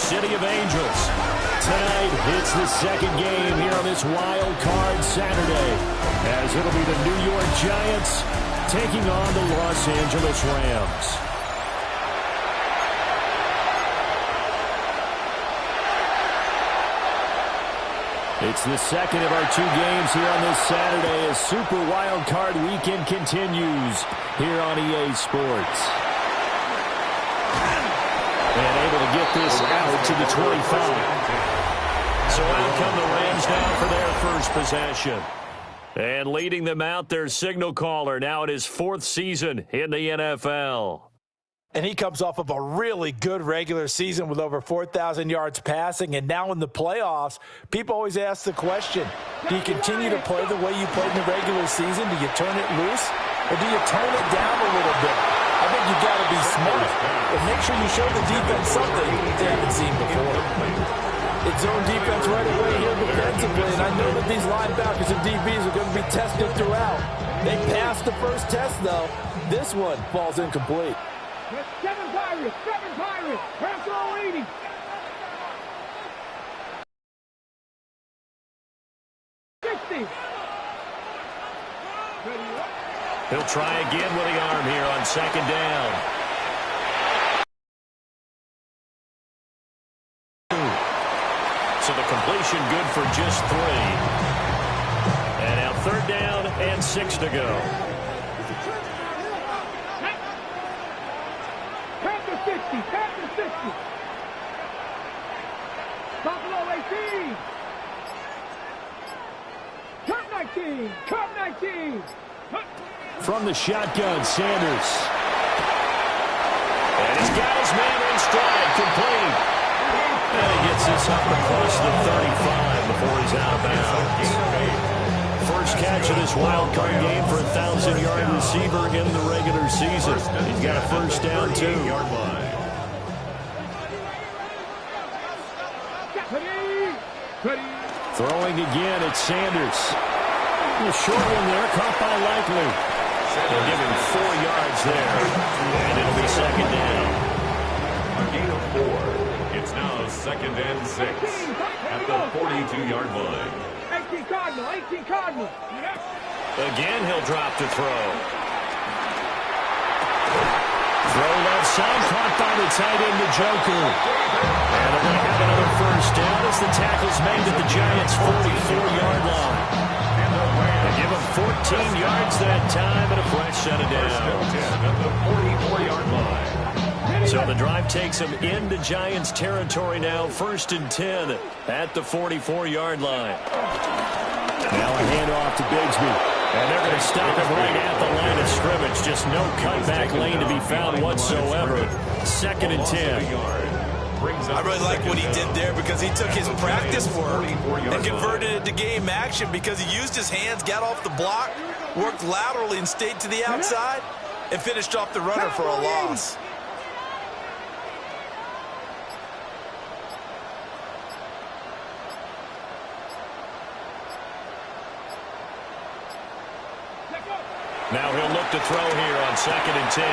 City of Angels. Tonight, it's the second game here on this wild card Saturday, as it'll be the New York Giants taking on the Los Angeles Rams. It's the second of our two games here on this Saturday as Super Wild Card Weekend continues here on EA Sports. And able to get this out to the 25. So out come the Rams now for their first possession. And leading them out, their signal caller, now in his fourth season in the NFL. And he comes off of a really good regular season with over 4,000 yards passing. And now in the playoffs, people always ask the question, do you continue to play the way you played in the regular season? Do you turn it loose? Or do you tone it down a little bit? I think you've got to be smart. But make sure you show the defense something they haven't seen before. It's zone defense right away here defensively. And I know that these linebackers and DBs are going to be tested throughout. They passed the first test, though. This one falls incomplete. Seven Pirates, pass all 80. He'll try again with the arm here on second down. So the completion good for just 3. And now third down and 6 to go. Panther 60. Buffalo 18. Cup 19. From the shotgun, Sanders. And he's got his man in stride, complete. And he gets this up across the 35 before he's out of bounds. First catch of this wild card game for a 1,000-yard receiver in the regular season. He's got a first down, too. Throwing again, it's Sanders. A short one there, caught by Likely. They'll give him 4 yards there, and it'll be second down. A gain of 4. It's now second and 6 at the 42-yard line. 18 Cardinal. Again, he'll drop to throw. Throw left side, caught by the tight end, the Joker. And they're going to have another first down as the tackle's made at the Giants' 44-yard line. They give him 14 yards that time and a fresh set of down. At the 44-yard line. So the drive takes him into Giants territory now, first and 10 at the 44-yard line. Now a handoff to Bigsby. And they're going to stop him right at the line of scrimmage. Just no cutback lane to be found whatsoever. Second and 10. I really like what he did there because he took his practice work and converted it to game action because he used his hands, got off the block, worked laterally and stayed to the outside, and finished off the runner for a loss. Now he'll look to throw here on second and 10. A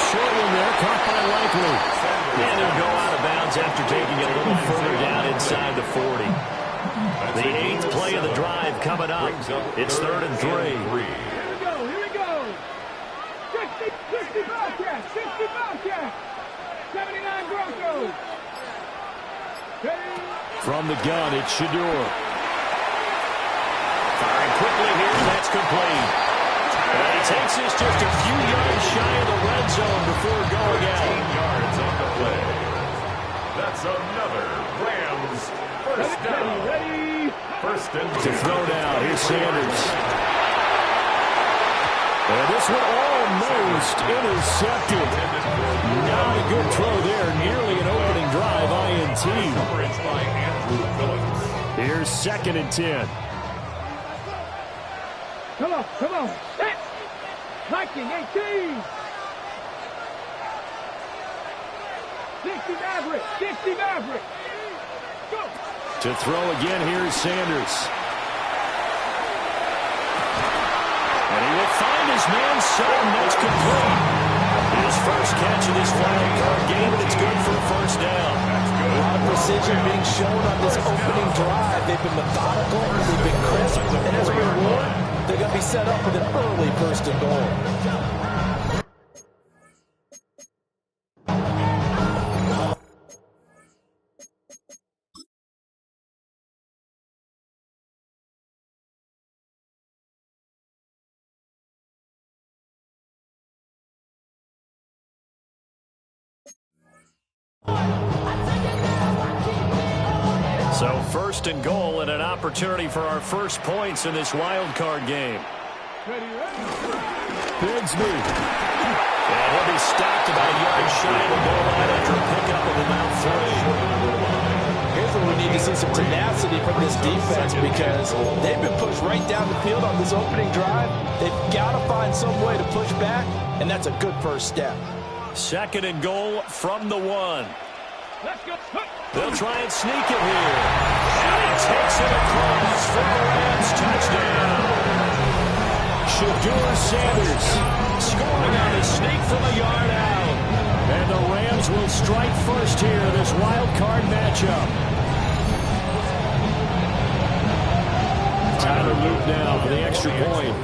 short one there, caught by Likely. And he'll go out of bounds after taking it a little further down inside the 40. The 8th play of the drive coming up. It's third and 3. Here we go. 60 Bobcats. 79 Broncos. From the gun, it's Shador. Firing quickly here, that's complete. And he takes this just a few yards shy of the red zone before going out. 18 yards on the play. That's another Rams first down. Ready. First and 2. To throw down, here's Sanders. And this one almost intercepted. Not a good throw there. Nearly an opening drive, INT. Coverage by Andrew Phillips. Here's second and 10. Come on. Set. Viking 18. 60 Maverick. Go. To throw again, here's Sanders. And he will find his man Sutton. That's complete. His first catch of this wild card game, and it's good for a first down. That's good. precision being shown on this opening drive. They've been methodical, they've been crisp, and as a reward, they're going to be set up with an early first and goal. So first and goal and an opportunity for our first points in this wild card game. Bigsby. And he'll be stopped about a yard shy of the goal line after a pickup of about 3. Here's where we need to see some tenacity from this defense because they've been pushed right down the field on this opening drive. They've got to find some way to push back, and that's a good first step. Second and goal from the 1. Let's go. They'll try and sneak it here. And he takes it across for the Rams touchdown. Shadur Sanders scoring on a sneak from a yard out. And the Rams will strike first here in this wild card matchup. Tyler Loop now for the extra point.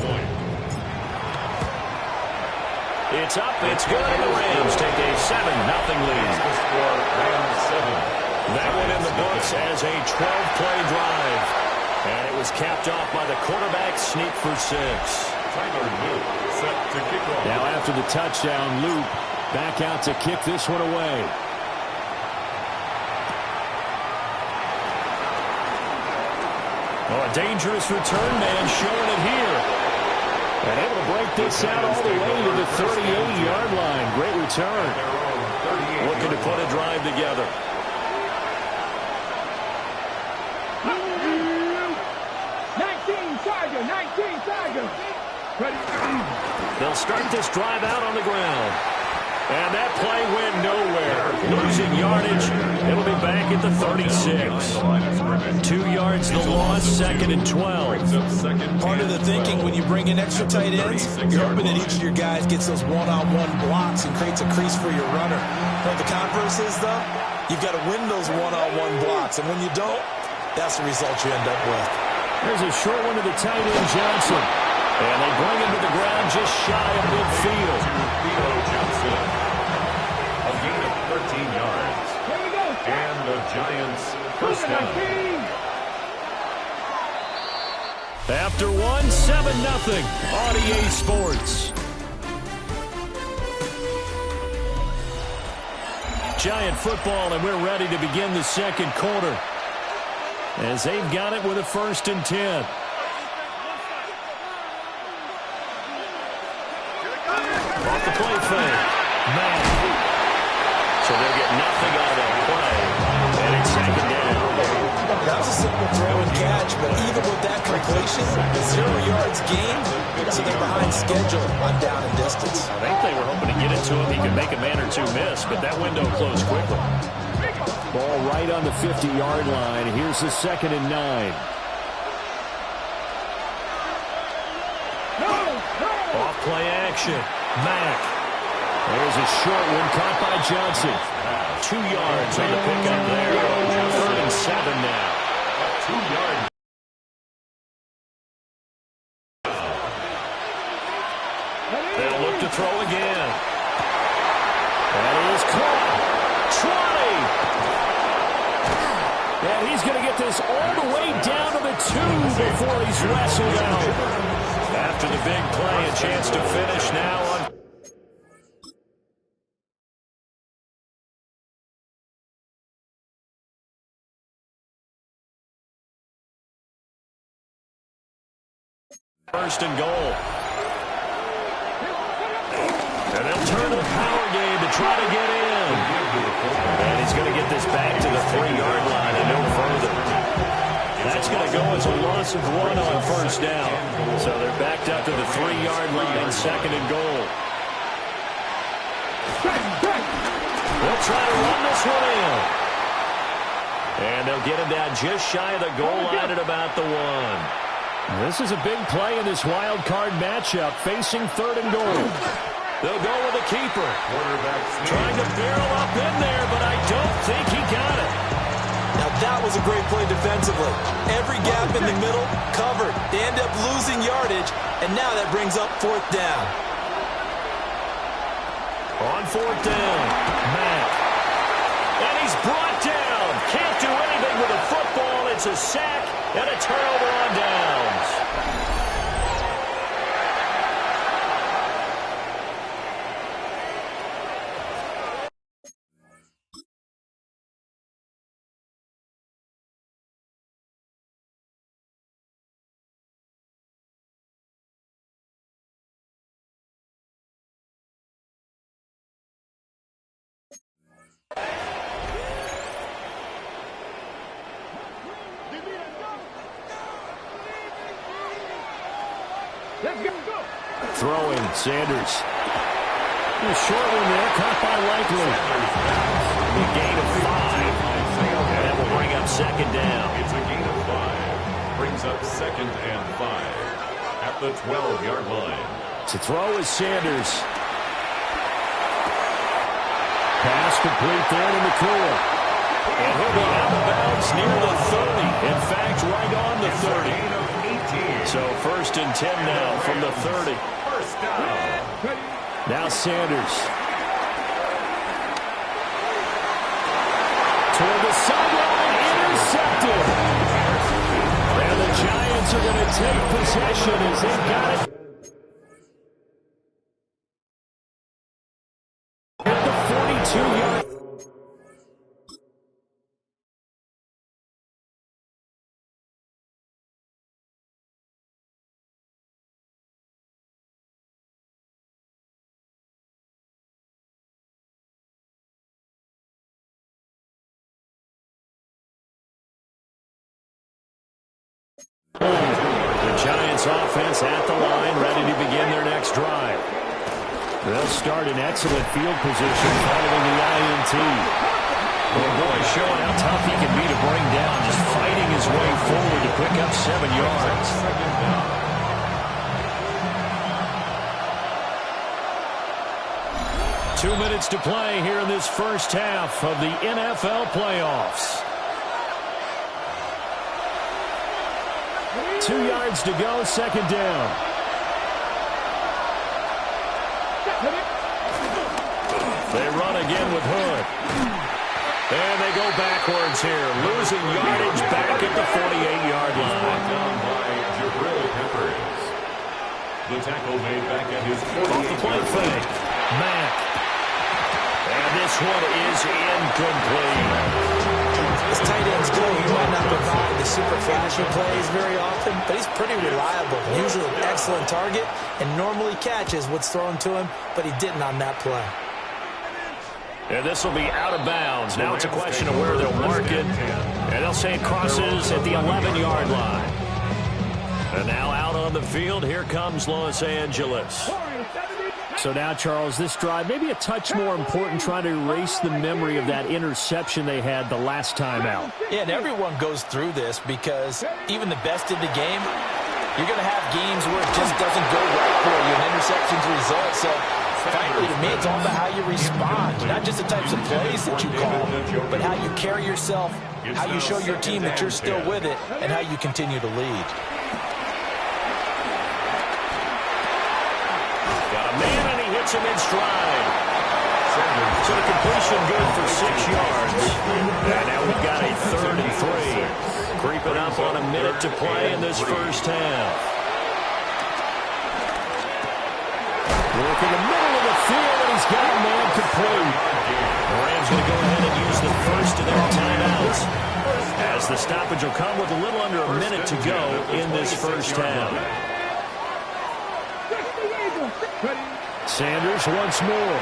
It's up, it's good, and the Rams take a 7-0 lead. That one in the books as a 12-play drive. And it was capped off by the quarterback sneak for 6. Tyler Loop set to kick off. Now after the touchdown, Loop back out to kick this one away. Oh, a dangerous return man showing it here. And able to break this out all the way to the 38-yard line. Great return. Looking to put a drive together. 19 Tiger. They'll start this drive out on the ground. And that play went nowhere. Losing yardage. It'll be back at the 36. 2 yards the loss, second and 12. Part of the thinking when you bring in extra tight ends, you're hoping that each of your guys gets those one-on-one blocks and creates a crease for your runner. But the converse is, though, you've got to win those one-on-one blocks. And when you don't, that's the result you end up with. There's a short one to the tight end, Johnson. And they bring him to the ground just shy of midfield. Johnson. A gain of 13 yards. And the Giants first down. After 1, 7-0 on EA Sports. Giant football, and we're ready to begin the second quarter. As they've got it with a 1st and 10. Off the play fake. Man. So they'll get nothing out of that play. And it's second down. That was a simple throw and catch, but even with that completion, 0 yards gained, so they're behind schedule on down and distance. I think they were hoping to get it to him. He could make a man or two miss, but that window closed quickly. Ball right on the 50-yard line. Here's the 2nd and 9. Off play action. Mack. There's a short one caught by Johnson. 2 yards on the pickup there. 3rd and 7 now. 2 yards. They'll look to throw again. That is caught. 20. And he's going to get this all the way down to the 2 before he's wrestled out. After the big play, a chance to finish now on. First and goal. And they'll turn to the power game to try to get in. And he's going to get this back to the 3-yard line and no further. That's going to go as a loss of 1 on first down. So they're backed up to the 3-yard line, 2nd and goal. They'll try to run this one in. And they'll get him down just shy of the goal line at about the 1. This is a big play in this wild card matchup, facing 3rd and goal. They'll go with the keeper. Trying to barrel up in there, but I don't think he got it. That was a great play defensively. Every gap in the middle covered. They end up losing yardage, and now that brings up fourth down. On fourth down, Matt. And he's brought down. Can't do anything with a football. It's a sack and a turnover on downs. Let's go. Throwing, Sanders. A short one there, caught by Likely. A gain of 5. And that will bring up second down. It's a gain of 5. Brings up second and 5 at the 12-yard line. To throw is Sanders. Pass complete there to McCool. And he'll be out of bounds near the 30. In fact, right on the 30. So first and 10 now from the 30. First down. Now Sanders. Toward the sideline, intercepted. And the Giants are going to take possession as they've got it. At the 42-yard. The Giants offense at the line, ready to begin their next drive. They'll start in excellent field position following the INT. Oh boy, showing how tough he can be to bring down, just fighting his way forward to pick up 7 yards. 2 minutes to play here in this first half of the NFL playoffs. 2 yards to go, second down. They run again with Hood. And they go backwards here, losing yardage back at the 48-yard line. Down by Jabril Peppers. The tackle made back at his 48-yard line. Off the play fake. Mack. And this one is incomplete. As tight ends go, he might not provide the super flashy plays very often, but he's pretty reliable. Usually an excellent target and normally catches what's thrown to him, but he didn't on that play. And this will be out of bounds. Now it's a question of where they'll mark it. And they'll say it crosses at the 11-yard line. And now out on the field, here comes Los Angeles. So now, Charles, this drive maybe a touch more important, trying to erase the memory of that interception they had the last time out. Yeah, and everyone goes through this because even the best in the game, you're going to have games where it just doesn't go right for you, and interceptions result. So, frankly, to me, it's all about how you respond, not just the types of plays that you call, but how you carry yourself, how you show your team that you're still with it, and how you continue to lead. Him in stride. So the completion good for 6 yards. And now we've got a 3rd and 3. Creeping up on a minute to play in this first half. Look in the middle of the field, and he's got a man complete. The Rams going to go ahead and use the first of their timeouts, as the stoppage will come with a little under a minute to go in this first half. Sanders once more.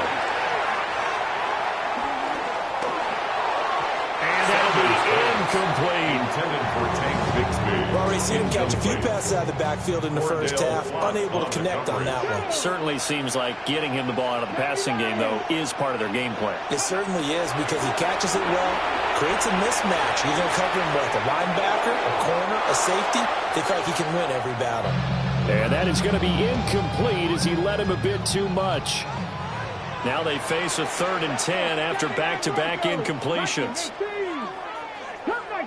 And that'll be incomplete. Intended for Tank Bixby. We've already seen him catch a few passes out of the backfield in the first half. Unable to connect on that one. Certainly seems like getting him the ball out of the passing game, though, is part of their game plan. It certainly is, because he catches it well, creates a mismatch. You're going to cover him with a linebacker, a corner, a safety. They feel like he can win every battle. And that is going to be incomplete as he led him a bit too much. Now they face a 3rd and 10 after back-to-back incompletions.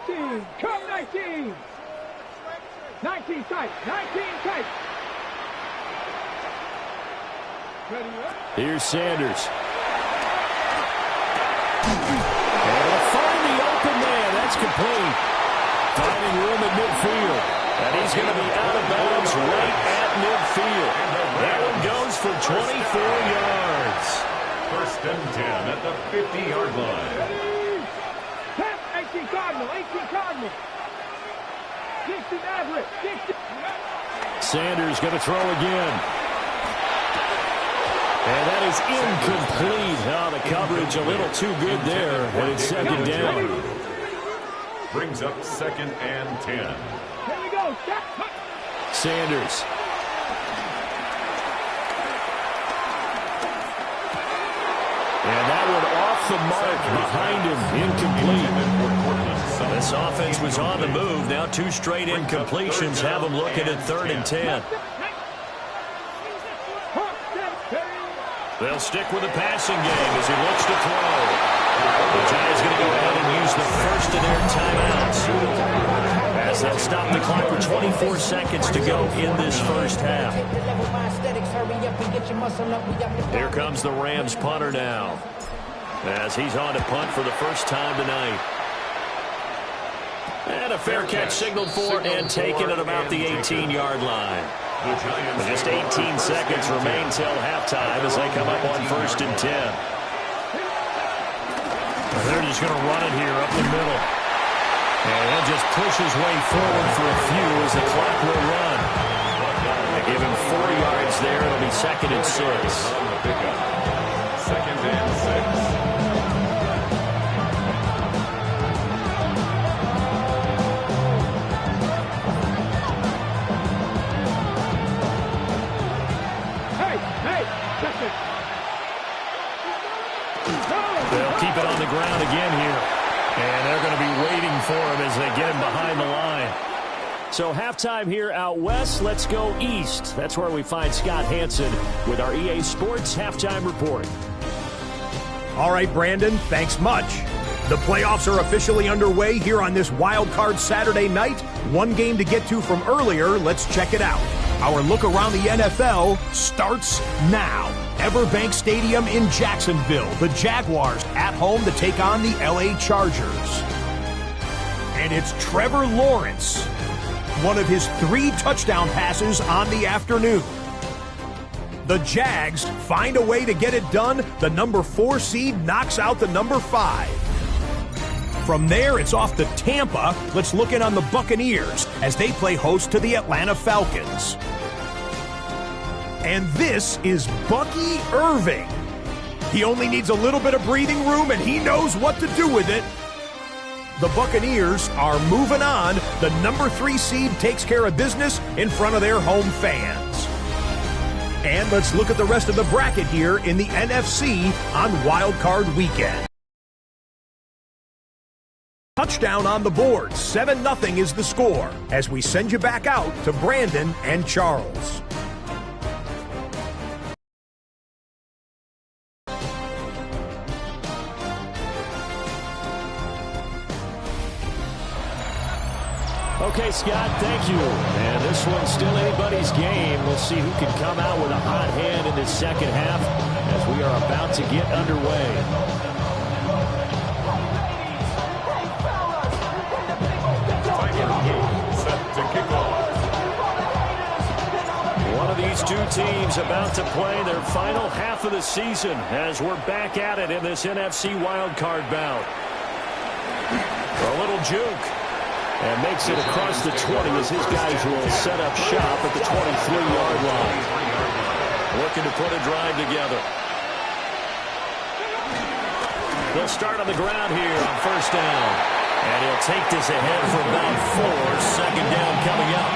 19. Come 19. 19 tight. 19 tight. Here's Sanders. And he'll find the open man. That's complete. Finding room at midfield. And he's going to be out of bounds right at midfield. That one goes for 24 yards. First and 10 at the 50-yard line. 18 Cardinal. 18 Cardinal. 60 Maverick. 60. Sanders going to throw again. And that is incomplete. Oh, the coverage a little too good there. And it's second down. Brings up second and 10. Here we go. Sanders. And that one off the mark behind him. Incomplete. This offense was on the move. Now two straight incompletions have them looking at 3rd and 10. They'll stick with the passing game as he looks to throw. The Giants going to go ahead and use the first of their timeouts as they'll stop the clock with 24 seconds to go in this first half. Here comes the Rams punter now as he's on to punt for the first time tonight. And a fair catch signaled for and taken at about the 18-yard line. With just 18 seconds remain till halftime as they come up on 1st and 10. They're just going to run it here up the middle. And he'll just push his way forward for a few as the clock will run. They give him 4 yards there. It'll be 2nd and 6. Second and 6. They'll keep it on the ground again here. And they're going to be waiting for him as they get him behind the line. So halftime here out west. Let's go east. That's where we find Scott Hansen with our EA Sports Halftime Report. All right, Brandon, thanks much. The playoffs are officially underway here on this wild card Saturday night. One game to get to from earlier. Let's check it out. Our look around the NFL starts now. Everbank Stadium in Jacksonville. The Jaguars at home to take on the LA Chargers. And it's Trevor Lawrence, one of his 3 touchdown passes on the afternoon. The Jags find a way to get it done. The number 4 seed knocks out the number 5. From there, it's off to Tampa. Let's look in on the Buccaneers as they play host to the Atlanta Falcons. And this is Bucky Irving. He only needs a little bit of breathing room, and he knows what to do with it. The Buccaneers are moving on. The number 3 seed takes care of business in front of their home fans. And let's look at the rest of the bracket here in the NFC on Wild Card Weekend. Touchdown on the board. 7-0 is the score as we send you back out to Brandon and Charles. Okay, Scott, thank you. And this one's still anybody's game. We'll see who can come out with a hot hand in this second half as we are about to get underway. Set to kick off. One of these two teams about to play their final half of the season as we're back at it in this NFC wildcard bout. A little juke. And makes it across the 20 as his guys will set up shop at the 23-yard line. Looking to put a drive together. They'll start on the ground here on 1st down. And he'll take this ahead for about 4. 2nd down coming up.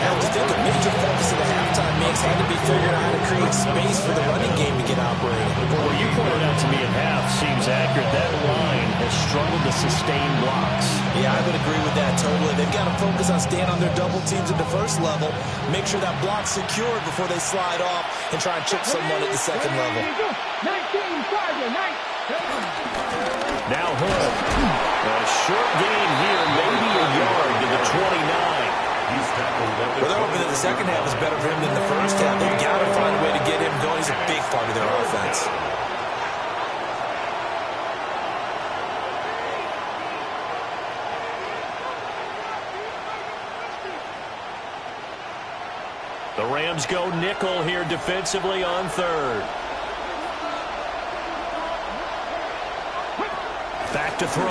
I would think a major focus of the halftime mix had to be figuring out how to create space for the running game to get operating. Well, you pointed out to me at half seems accurate. That line has struggled to sustain blocks. Yeah, I would agree with that totally. They've got to focus on staying on their double teams at the first level, make sure that block's secured before they slide off and try and chip someone at the second level. 19, 5, 9. Now Hood. A short gain second half is better for him than the first half. They've got to find a way to get him going. He's a big part of their offense. The Rams go nickel here defensively on third. Back to throw.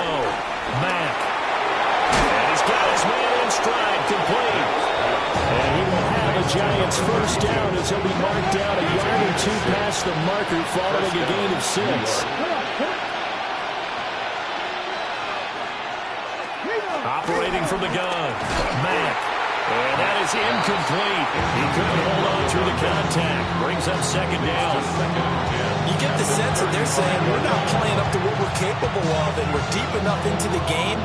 Mack. And he's got his man in stride, complete. And he will have a Giants first down as he'll be marked down a yard or two past the marker following a gain of 6. Operating from the gun. Mack. And that is incomplete. He couldn't hold on through the contact. Brings up second down. You get the sense that they're saying we're not playing up to what we're capable of, and we're deep enough into the game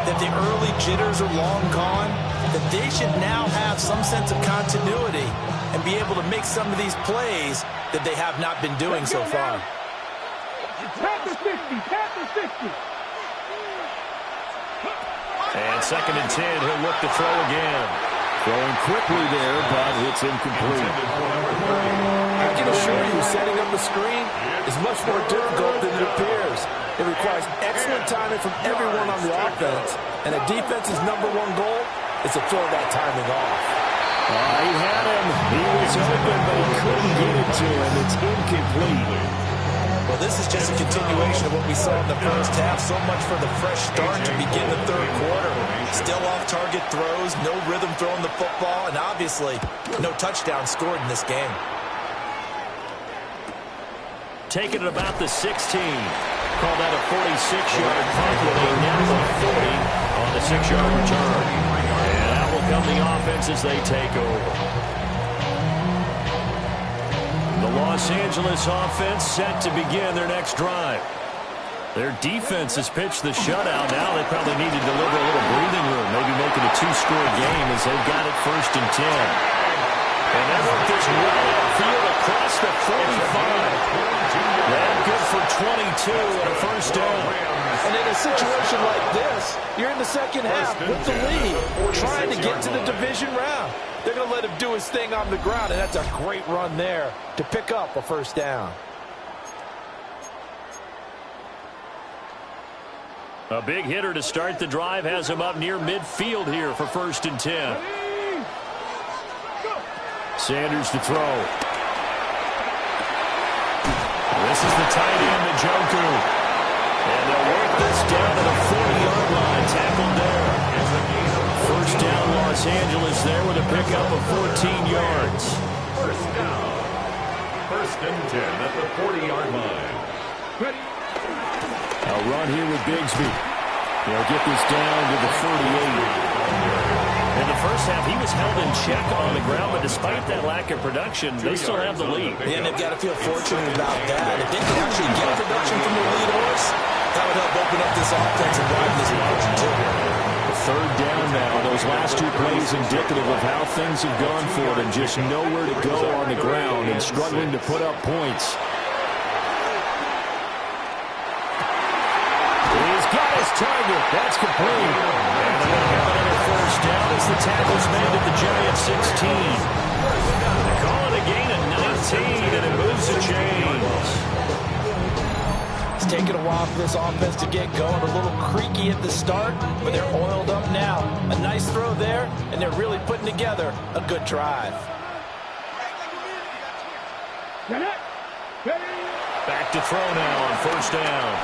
that the early jitters are long gone, that they should now have some sense of continuity and be able to make some of these plays that they have not been doing so far. Tap the 50, tap the 50. And second and 10, he'll look to throw again. Throwing quickly there, but it's incomplete. I can assure you, setting up a screen is much more difficult than it appears. It requires excellent timing from everyone on the offense, and a defense's #1 goal is to throw that timing off. He had him. He was open, but he couldn't get it to him. It's incomplete. Well, this is just a continuation of what we saw in the first half. So much for the fresh start to begin the third quarter. Still off-target throws, no rhythm throwing the football, and obviously no touchdown scored in this game. Taking it about the 16. Call that a 46-yard punt with a net of 40 on the 6-yard return. And out will come the offense as they take over. The Los Angeles offense set to begin their next drive. Their defense has pitched the shutout. Now they probably need to deliver a little breathing room, maybe make it a 2-score game as they've got it first and 10. And they work this right outfield across the 45. That good for 22 and a first down. And in a situation like this, you're in the second half with the lead, trying to get to the division round. They're going to let him do his thing on the ground, and that's a great run there to pick up a first down. A big hitter to start the drive has him up near midfield here for first and 10. Sanders to throw. This is the tight end, Njoku. And they'll work this down to the 40-yard line, tackled there. First down, Los Angeles there with a pickup of 14 yards. First down. First and 10 at the 40-yard line. A run here with Bigsby. They'll get this down to the 38. In the first half, he was held in check on the ground, but despite that lack of production, they still have the lead. And they've got to feel fortunate about that. If they can actually get production from their lead horse, that would help open up this offense and widen this margin, too. Third down now. Those last two plays indicative of how things have gone for them. Just nowhere to go on the ground and struggling to put up points. He's got his target. That's complete. And they're going to have another first down as the tackle's made at the Giants 16. They call it a gain of 19, and it moves the chains. It's taken a while for this offense to get going. A little creaky at the start, but they're oiled up now. A nice throw there, and they're really putting together a good drive. Back to throw now on first down.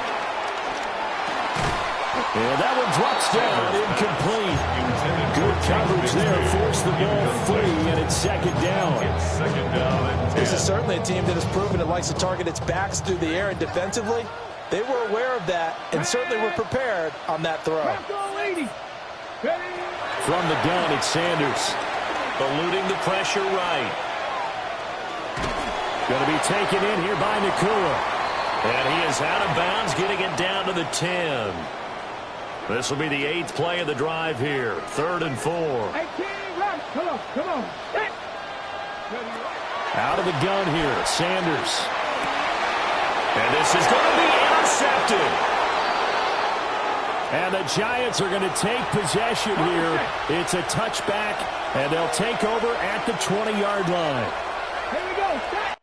And that one drops down, incomplete. Good coverage there, forced the ball free, and it's second down. This is certainly a team that has proven it likes to target its backs through the air, and defensively, they were aware of that and certainly were prepared on that throw. From the gun, it's Sanders. Eluding the pressure right. Going to be taken in here by Nakua. And he is out of bounds, getting it down to the 10. This will be the 8th play of the drive here. 3rd and 4. Come on. Out of the gun here, Sanders. And this is going to be intercepted. And the Giants are going to take possession here. It's a touchback, and they'll take over at the 20-yard line. Here we go. Set.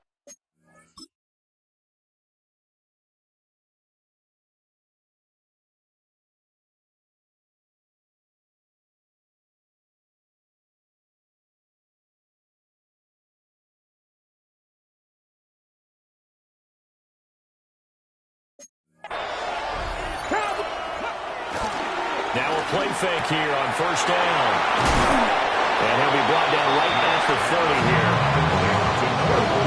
Now a play fake here on first down. And he'll be brought down right at the 30 here.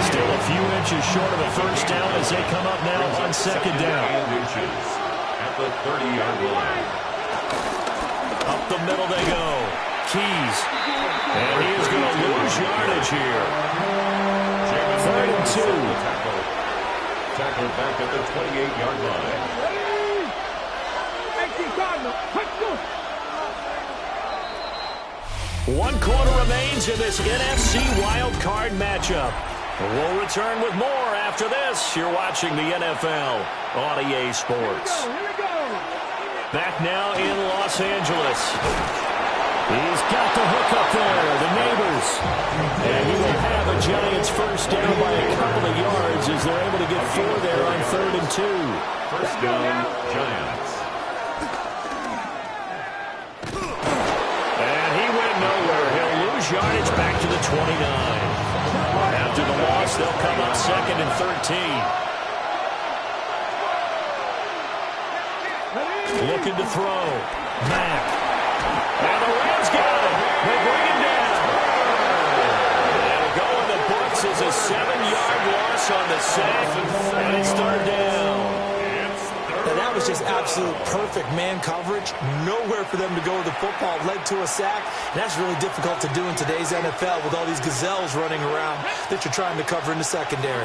Still a few inches short of a first down as they come up now on second down. At the 30-yard line. Up the middle they go. Keys. And he is going to lose yardage here. 3rd and 2. Tackled back at the 28-yard line. One quarter remains in this NFC Wild Card matchup. We'll return with more after this. You're watching the NFL on EA Sports. Back now in Los Angeles. He's got the hook up there, the neighbors. And he will have a Giants first down by a couple of yards as they're able to get 4 there on 3rd and 2. First down, Giants. Yardage back to the 29. After the loss, they'll come up 2nd and 13. Looking to throw. Mack. And the Rams got him. They bring him down. It'll go in the books as a 7-yard loss on the sack, and it's 3rd down. And that was just absolute perfect man coverage. Nowhere for them to go with the football. Led to a sack. And that's really difficult to do in today's NFL with all these gazelles running around that you're trying to cover in the secondary.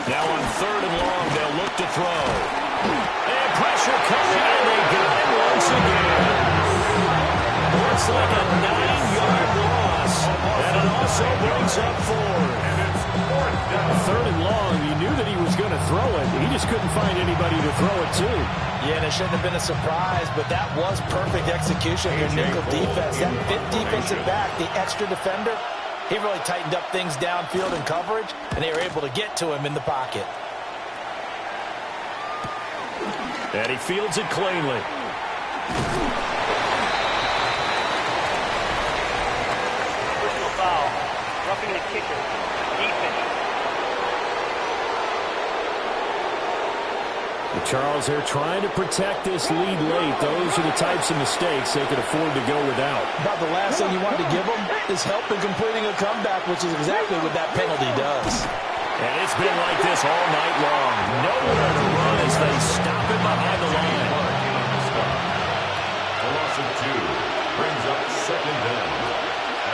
Now on 3rd and long, they'll look to throw. And pressure coming, and they got it once again. Looks like a 9-yard loss. And it also brings up 4. 3rd and long, you knew that he was going to throw it. He just couldn't find anybody to throw it to. Yeah, and it shouldn't have been a surprise, but that was perfect execution of their nickel defense. That 5th defensive back, the extra defender, he really tightened up things downfield in coverage, and they were able to get to him in the pocket. And he fields it cleanly. Personal foul. Roughing the kicker. Defense. Charles, they're trying to protect this lead late. Those are the types of mistakes they could afford to go without. About the last thing you want to give them is help in completing a comeback, which is exactly what that penalty does. And it's been like this all night long. Nowhere to run as they stop it behind the line. A loss of 2 brings up 2nd down.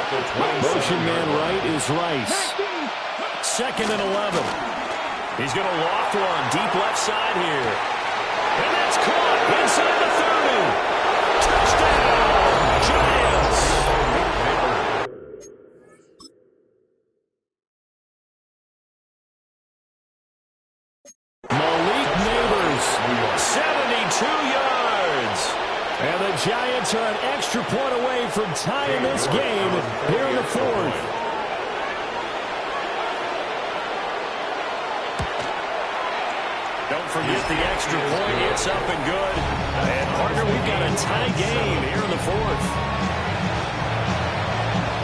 At the 20. Motion man right is Rice. 2nd and 11. He's going to loft one deep left side here. And that's caught inside the 30. Touchdown, Giants. Malik Neighbors, 72 yards. And the Giants are an extra point away from tying this game here in the 4th. Don't forget the extra point. It's up and good. And, partner, we've got a tie game here in the 4th.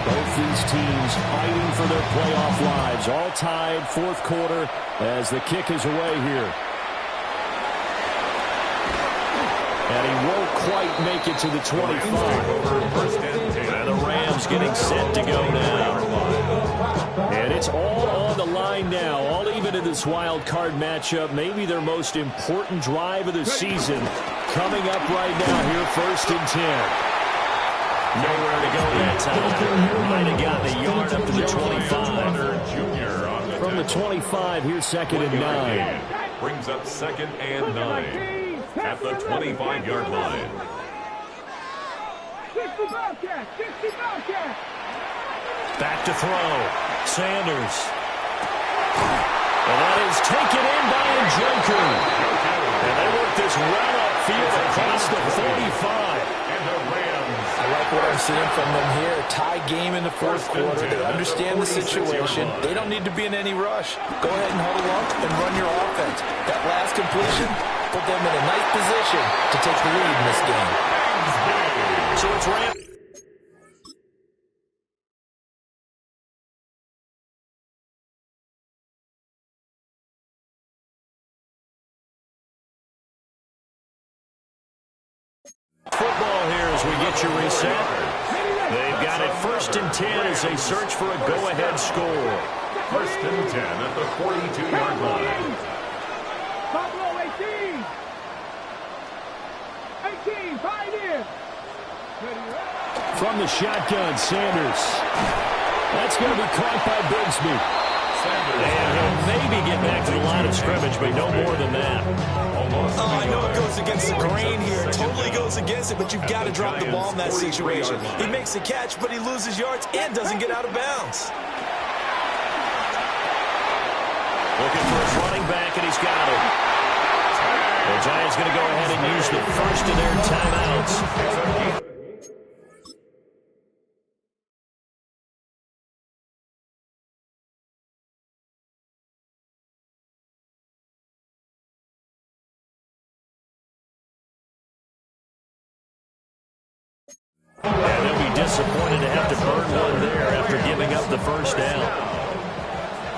Both these teams fighting for their playoff lives. All tied, 4th quarter, as the kick is away here. And he won't quite make it to the 25. And the Rams getting set to go now. And it's all on the line now, all even in this wild card matchup. Maybe their most important drive of the season coming up right now here, 1st and 10. Nowhere to go that time. Might have gotten a yard up to the 25. From the 25, here's 2nd and 9. Brings up 2nd and 9 at the 25-yard line. 60 Bobcat! 60 Bobcat! Back to throw. Sanders. And that is taken in by Njoku. And they work this well up field across the 45. And the Rams. I like what I'm seeing from them here. Tie game in the fourth quarter. They understand the situation. They don't need to be in any rush. Go ahead and huddle up and run your offense. That last completion put them in a nice position to take the lead in this game. So it's Rams. Football here as we get you reset. They've got it 1st and 10 as they search for a go-ahead score. 1st and 10 at the 42-yard line. Pablo, 18. 18, 5 in. From the shotgun, Sanders. That's going to be caught by Bigsby. And he'll maybe get back to the line of scrimmage, but no more than that. I know it goes against the grain here. It totally goes against it, but you've got to drop the ball in that situation. He makes the catch, but he loses yards and doesn't get out of bounds. Looking for his running back, and he's got it. The Giants going to go ahead and use the first of their timeouts. And they'll be disappointed to have to burn one there after giving up the first down.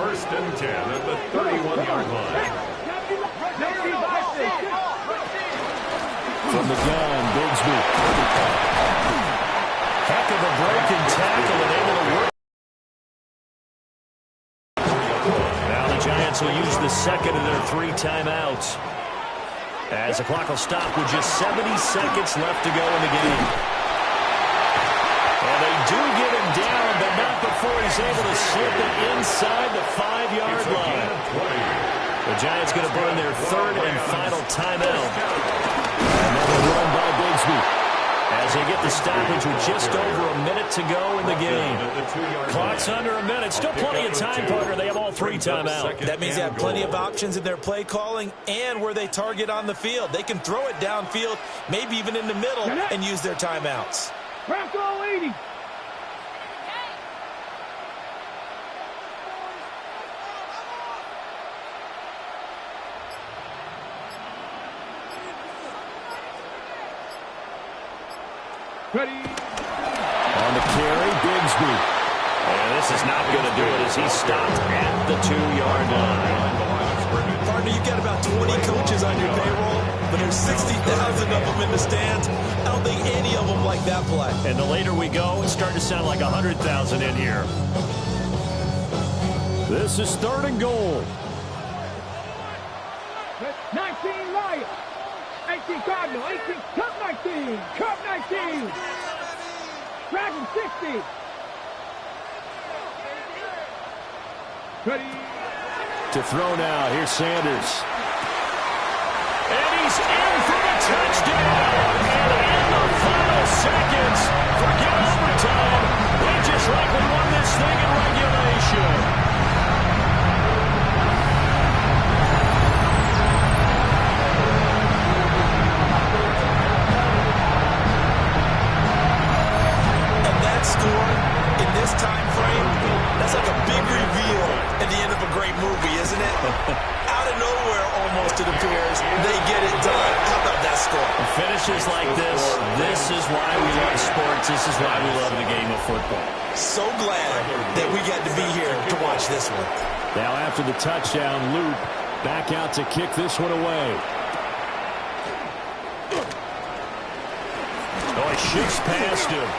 1st and 10 at the 31-yard line. From the gun, Bigsby. Heck of a break and tackle and able to work. Now the Giants will use the second of their 3 timeouts, as the clock will stop with just 70 seconds left to go in the game. And they do get him down, but not before he's able to slip it inside the 5-yard line. The Giants going to burn their 3rd and final timeout. Another run by Bigsby as they get the stoppage with just over a minute to go in the game. Clock's under a minute. Still plenty of time, partner. They have all 3 timeouts. That means they have plenty of options in their play calling and where they target on the field. They can throw it downfield, maybe even in the middle, and use their timeouts. Bronco 80. Ready. On the carry, Bigsby. And this is not going to do it as he stopped at the 2-yard line. Partner, you've got about 20 coaches on your payroll, but there's 60,000 of them in the stands. I don't think any of them like that play. And the later we go, it's starting to sound like 100,000 in here. This is 3rd and goal. 19 Lions. 18 Cardinal. 18 Cup 19. Cup 19. Dragon 60. Ready. To throw now. Here's Sanders. And he's in for the touchdown. And in the final seconds, forget overtime. They just likely won this thing in regulation. Score in this time frame, that's like a big reveal at the end of a great movie, isn't it? Out of nowhere, almost, it appears. They get it done. How about that score? Finishes like this is why we love sports. This is why we love the game of football. So glad that we got to be here to watch this one. Now after the touchdown, Loop back out to kick this one away. Oh, he shoots past him.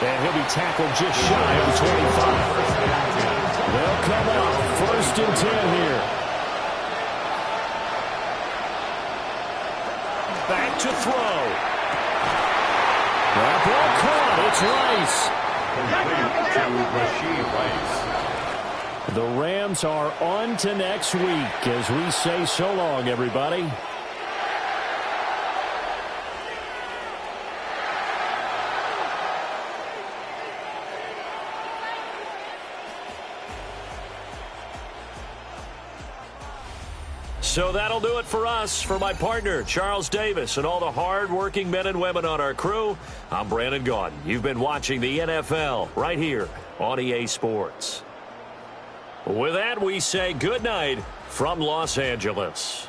And he'll be tackled just shy of the 25. They'll come up 1st and 10 here. Back to throw. That ball caught. It's Rice. The Rams are on to next week as we say so long, everybody. So that'll do it for us. For my partner, Charles Davis, and all the hard-working men and women on our crew, I'm Brandon Gaudin. You've been watching the NFL right here on EA Sports. With that, we say good night from Los Angeles.